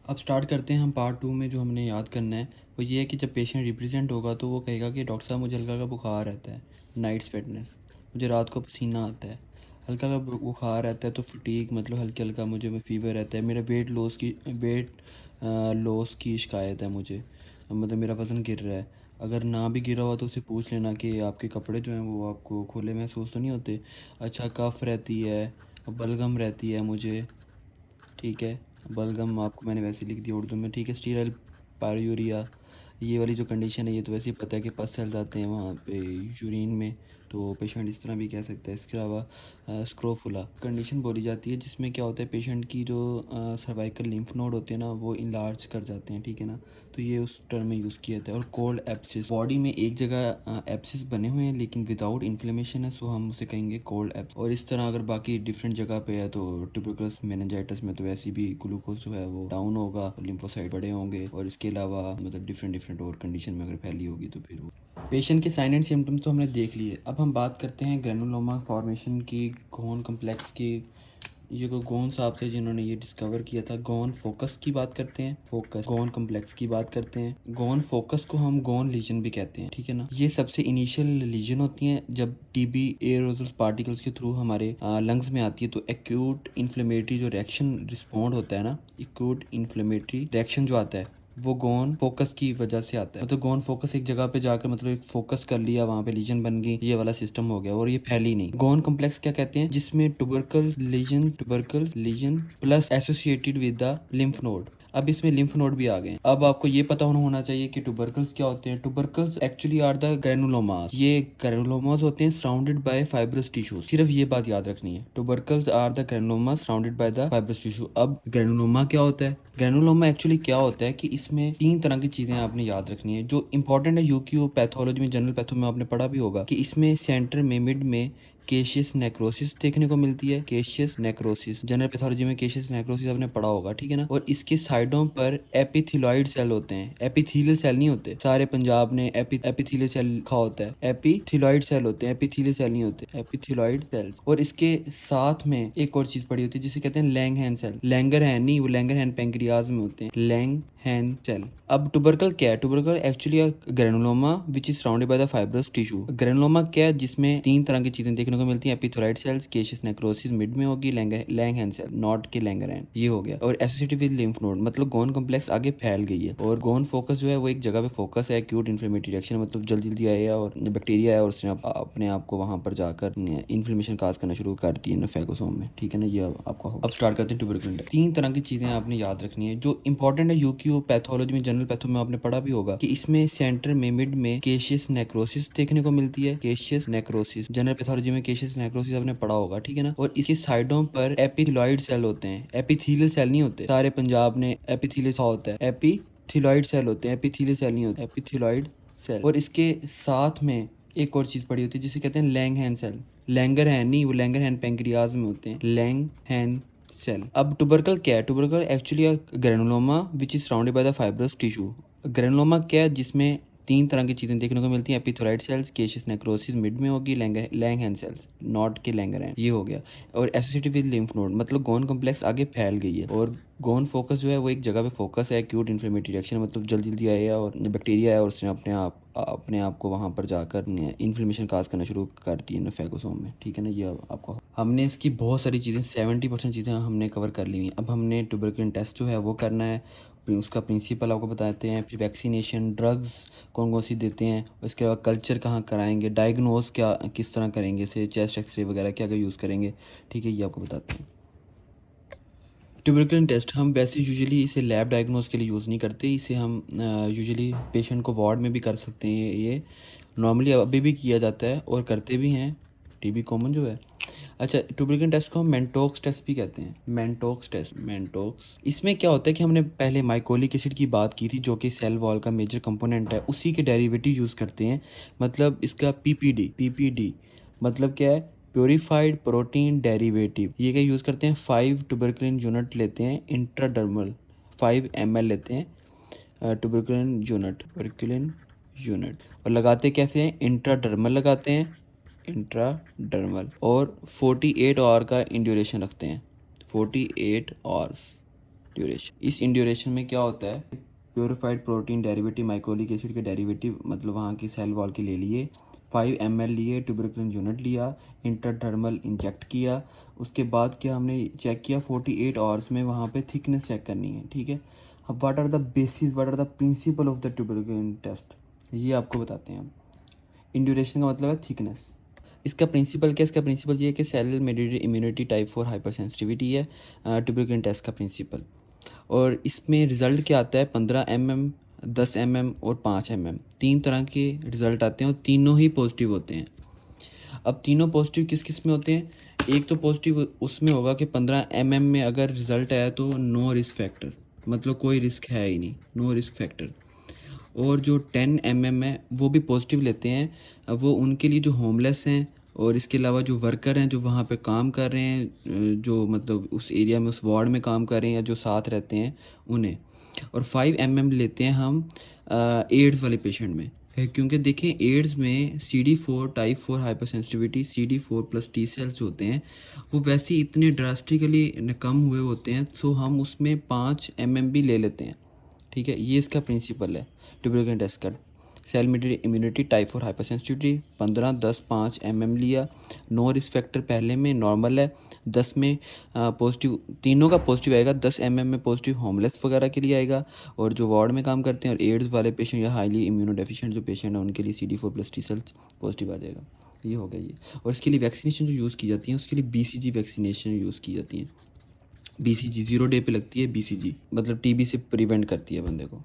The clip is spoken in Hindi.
अब स्टार्ट करते हैं हम पार्ट 2 में। जो हमने याद करना है वो ये है कि जब पेशेंट रिप्रेजेंट होगा तो वो कहेगा कि डॉक्टर साहब मुझे हल्का हल्का बुखार रहता है, नाइट स्वेटनेस, मुझे रात को पसीना आता है, हल्का हल्का बुखार रहता है, तो फटीक मतलब हल्का हल्का मुझे में फीवर रहता है, मेरा वेट लॉस की शिकायत है मुझे, मतलब मेरा वज़न गिर रहा है। अगर ना भी गिरा हुआ तो उसे पूछ लेना कि आपके कपड़े जो हैं वो आपको खुले महसूस तो नहीं होते। अच्छा, कफ़ रहती है, बलगम रहती है मुझे, ठीक है। बलगम आपको मैंने वैसे लिख दिया उर्दू में, ठीक है। स्टीराइल पाययूरिया, ये वाली जो कंडीशन है ये तो वैसे ही पता है कि पस सेल्स आते हैं वहाँ पे यूरिन में, तो पेशेंट इस तरह भी कह सकता है। इसके अलावा स्क्रोफुला कंडीशन बोली जाती है जिसमें क्या होता है, पेशेंट की जो सर्वाइकल लिम्फ नोड होते हैं ना वो इनलार्ज कर जाते हैं, ठीक है ना, तो ये उस टर्म में यूज़ किया जाता है। और कोल्ड एप्सिस, बॉडी में एक जगह एप्सिस बने हुए हैं लेकिन विदाउट इन्फ्लेमेशन है, सो हम उसे कहेंगे कोल्ड एप्स। और इस तरह अगर बाकी डिफरेंट जगह पे है तो ट्यूबरकुलस मेनिंजाइटिस में तो वैसे भी ग्लूकोज जो है वो डाउन होगा, लिम्फोसाइट बड़े होंगे, और इसके अलावा मतलब डिफरेंट डिफरेंट और कंडीशन में अगर फैली होगी तो फिर वो पेशेंट के साइन एंड सिम्टम्स तो हमने देख लिए। अब हम बात करते हैं ग्रेनुलोमा फॉर्मेशन की, गोन कम्प्लेक्स की। ये को गोन साहब थे जिन्होंने ये डिस्कवर किया था। गोन फोकस की बात करते हैं, फोकस गोन कम्प्लेक्स की बात करते हैं। गोन फोकस को हम गोन लीजन भी कहते हैं, ठीक है ना। ये सबसे इनिशियल लीजन होती हैं जब टीबी एरोजल पार्टिकल्स के थ्रू हमारे लंग्स में आती है, तो एक्यूट इन्फ्लेमेटरी जो रिएक्शन रिस्पॉन्ड होता है ना, एक्यूट इन्फ्लेमेटरी रिएक्शन जो आता है वो गोन फोकस की वजह से आता है। मतलब गोन फोकस एक जगह पे जाकर मतलब एक फोकस कर लिया, वहां पे लीजन बन गई, ये वाला सिस्टम हो गया और ये फैली नहीं। गोन कम्प्लेक्स क्या कहते हैं, जिसमें tubercle lesion plus associated with the lymph node. अब इसमें लिम्फ नोड भी आ गए। अब आपको ये पता होना चाहिए कि ट्यूबरकल्स क्या होते हैं। Tubercles actually are the granulomas. ये ग्रेनुलोमास होते हैं सराउंडेड बाय फाइब्रस टिश्यूज। सिर्फ ये बात याद रखनी है, tubercles are the granulomas surrounded by the fibrous tissue. अब ग्रेनुलोमा क्या होता है, ग्रेनुलोमा एक्चुअली क्या होता है कि इसमें 3 तरह की चीजें आपने याद रखनी है जो इंपॉर्टेंट है। यूक्यू पैथोलॉजी में, जनरल पैथो में आपने पढ़ा भी होगा कि इसमें सेंटर में मिड में केशियस नेक्रोसिस देखने को मिलती है। केशियस नेक्रोसिस जनरल पैथोलॉजी में केशियस नेक्रोसिस आपने पढ़ा होगा, ठीक है ना। और इसके साइडों पर एपिथेलॉइड सेल होते हैं, एपिथेलियल सेल नहीं होते। सारे पंजाब ने एपिथेलियल सेल लिखा होता है, एपिथेलॉइड सेल होते हैं, एपिथेलियल सेल नहीं होते, एपिथेलॉइड सेल्स। और इसके साथ में एक और चीज पड़ी होती है जिसे कहते हैं लैंगहैन सेल। लैंगरहैन नहीं, वो लैंगरहैन पैंक्रियाज में होते हैं, लैंगहैन सेल। अब ट्यूबरकल क्या है, tubercle actually granuloma which is surrounded by the fibrous tissue. Granuloma क्या है, जिसमें 3 तरह की चीजें देखने को मिलती हैं। Epithelioid cells, caseous necrosis mid में होगी, लैंगहैन सेल नॉट के लैंगरहैन, ये हो गया। और एसोसिएटेड विद लिम्फ नोड, मतलब गोन कम्प्लेक्स आगे फैल गई है। और गोन फोकस जो है वो एक जगह पे फोकस है, एक्यूट इन्फ्लेमेटरी रिएक्शन, मतलब जल्दी जल्दी आया और बैक्टीरिया है और उसने अपने आप को वहां पर जाकर इन्फ्लेमेशन काज करना शुरू कर दी है फैगोसोम में, ठीक है ना। ये आपको अब स्टार्ट करते हैं ट्यूबरकुलस। 3 तरह की चीजें आपने याद रखनी है जो इंपॉर्टेंट है। यूक्यू पैथोलॉजी में, जनरल पैथो में आपने पढ़ा भी होगा कि इसमें सेंटर में मिड में केशियस नेक्रोसिस देखने को मिलती है। केशियस नेक्रोसिस जनरल पैथोलॉजी में केशियस नेक्रोसिस आपने पढ़ा होगा, ठीक है ना। और इसके साइडों पर एपिथेलॉइड सेल होते हैं, एपिथेलियल सेल नहीं होते। सारे पंजाब ने एपिथेलियल होता है, एपिथेलॉइड सेल होते हैं, एपिथेलियल सेल नहीं होते, एपिथेलॉइड सेल। और इसके साथ में एक और चीज पड़ी होती है जिसे कहते हैं लैंगहैन सेल। लैंगरहैन नहीं, वो लैंगरहैन पैंक्रियाज में होते हैं, लैंगहैन सेल। अब ट्यूबरकल क्या है, tubercle actually granuloma which is surrounded by the fibrous tissue. Granuloma क्या है, जिसमें 3 तरह की चीजें देखने को मिलती हैं। Epithelioid cells, caseous necrosis mid में होगी, लैंगहैन सेल्स नॉट के लैंगरहैन, ये हो गया। और एसोसिएटेड विद लिम्फ नोड, मतलब गोन कम्प्लेक्स आगे फैल गई है। और गोन फोकस जो है वो एक जगह पे फोकस है, एक्यूट इन्फ्लेमेटरी रिएक्शन, मतलब जल्दी जल्दी आया और बैक्टीरिया है और उसने अपने आप को वहां पर जाकर इन्फ्लेमेशन काज करना शुरू कर दी है फैगोसोम में, ठीक है ना। ये आपको हमने इसकी बहुत सारी चीज़ें 70% चीज़ें हमने कवर कर ली हुई। अब हमने ट्यूबरकुलन टेस्ट जो है वो करना है, फिर उसका प्रिंसिपल आपको बताते हैं, फिर वैक्सीनेशन, ड्रग्स कौन कौन सी देते हैं, उसके बाद कल्चर कहाँ कराएंगे, डायग्नोस क्या किस तरह करेंगे, से चेस्ट एक्सरे वगैरह क्या क्या यूज़ करेंगे, ठीक है, ये आपको बताते हैं। ट्यूबरकुलन टेस्ट हम वैसे यूजुअली इसे लैब डायग्नोस के लिए यूज़ नहीं करते। इसे हम यूजुअली पेशेंट को वार्ड में भी कर सकते हैं। ये नॉर्मली अभी भी किया जाता है और करते भी हैं, टीबी कॉमन जो है। अच्छा, ट्यूबरकुलन टेस्ट को हम मेंटोक्स टेस्ट भी कहते हैं, मेंटोक्स टेस्ट, मेंटोक्स। इसमें क्या होता है कि हमने पहले माइकोलिक एसिड की बात की थी जो कि सेल वॉल का मेजर कंपोनेंट है, उसी के डेरिवेटिव यूज़ करते हैं। मतलब इसका पीपीडी मतलब क्या है, प्योरीफाइड प्रोटीन डेरिवेटिव। ये क्या यूज़ करते हैं, 5 ट्यूबरकुलिन यूनिट लेते हैं इंट्राडर्मल, 5 ml लेते हैं ट्यूबरकुलिन यूनिट और लगाते कैसे हैं, इंट्राडर्मल लगाते हैं, इंट्राडर्मल। और 48 आवर का इंड्यूरेशन रखते हैं, 48 आवर्स, ड्यूरेशन। इस इंड्यूरेशन में क्या होता है, purified protein derivative mycolic acid के डेरिवेटिव मतलब वहाँ की सेल वॉल के ले लिए, 5 ml लिए, ट्यूबरकुलिन यूनिट लिया, इंटरडर्मल इंजेक्ट किया। उसके बाद क्या हमने चेक किया 48 आवर्स में वहाँ पे थिकनेस चेक करनी है, ठीक है। अब what are the basis, what are the principle of the tuberculin test, ये आपको बताते हैं हम। इंड्यूरेशन का मतलब है थिकनेस। इसका प्रिंसिपल क्या है, इसका प्रिंसिपल ये है कि cell mediated immunity type 4 hypersensitivity है ट्यूबरकुलिन टेस्ट का प्रिंसिपल। और इसमें रिज़ल्ट क्या आता है, 15 mm, 10 mm और 5 mm, 3 तरह के रिज़ल्ट आते हैं और तीनों ही पॉजिटिव होते हैं। अब तीनों पॉजिटिव किस किस में होते हैं, एक तो पॉजिटिव उसमें होगा कि 15 mm में अगर रिज़ल्ट आया तो नो रिस्क फैक्टर, मतलब कोई रिस्क है ही नहीं, नो रिस्क फैक्टर। और जो 10 mm है वो भी पॉजिटिव लेते हैं, अब वो उनके लिए जो होमलेस हैं और इसके अलावा जो वर्कर हैं जो वहाँ पे काम कर रहे हैं, जो मतलब उस एरिया में उस वार्ड में काम कर रहे हैं या जो साथ रहते हैं उन्हें। और 5 mm लेते हैं हम एड्स वाले पेशेंट में, क्योंकि देखें एड्स में CD4 type 4 hypersensitivity, CD4+ T cells जो होते हैं वो वैसे ही इतने ड्रास्टिकली कम हुए होते हैं, तो हम उसमें 5 mm भी ले लेते हैं, ठीक है। ये इसका प्रिंसिपल है ट्यूबरकुलिन टेस्ट का। Cell mediated immunity type 4 hypersensitivity, 15, 10, 5 mm लिया, नो रिस्क फैक्टर पहले में नॉर्मल है, 10 में पॉजिटिव, तीनों का पॉजिटिव आएगा, 10 mm में पॉजिटिव होमलेस वगैरह के लिए आएगा और जो वार्ड में काम करते हैं और एड्स वाले पेशेंट या हाईली इम्यूनोडेफिशिएंट जो पेशेंट है उनके लिए CD4+ T सेल्स पॉजिटिव आ जाएगा। ये हो गया ये। और इसके लिए वैक्सीनेशन जो यूज़ की जाती है उसके लिए BCG वैक्सीनेशन यूज़ की जाती है। BCG 0 डे पे लगती है, BCG मतलब TB से प्रिवेंट करती है बंदे को।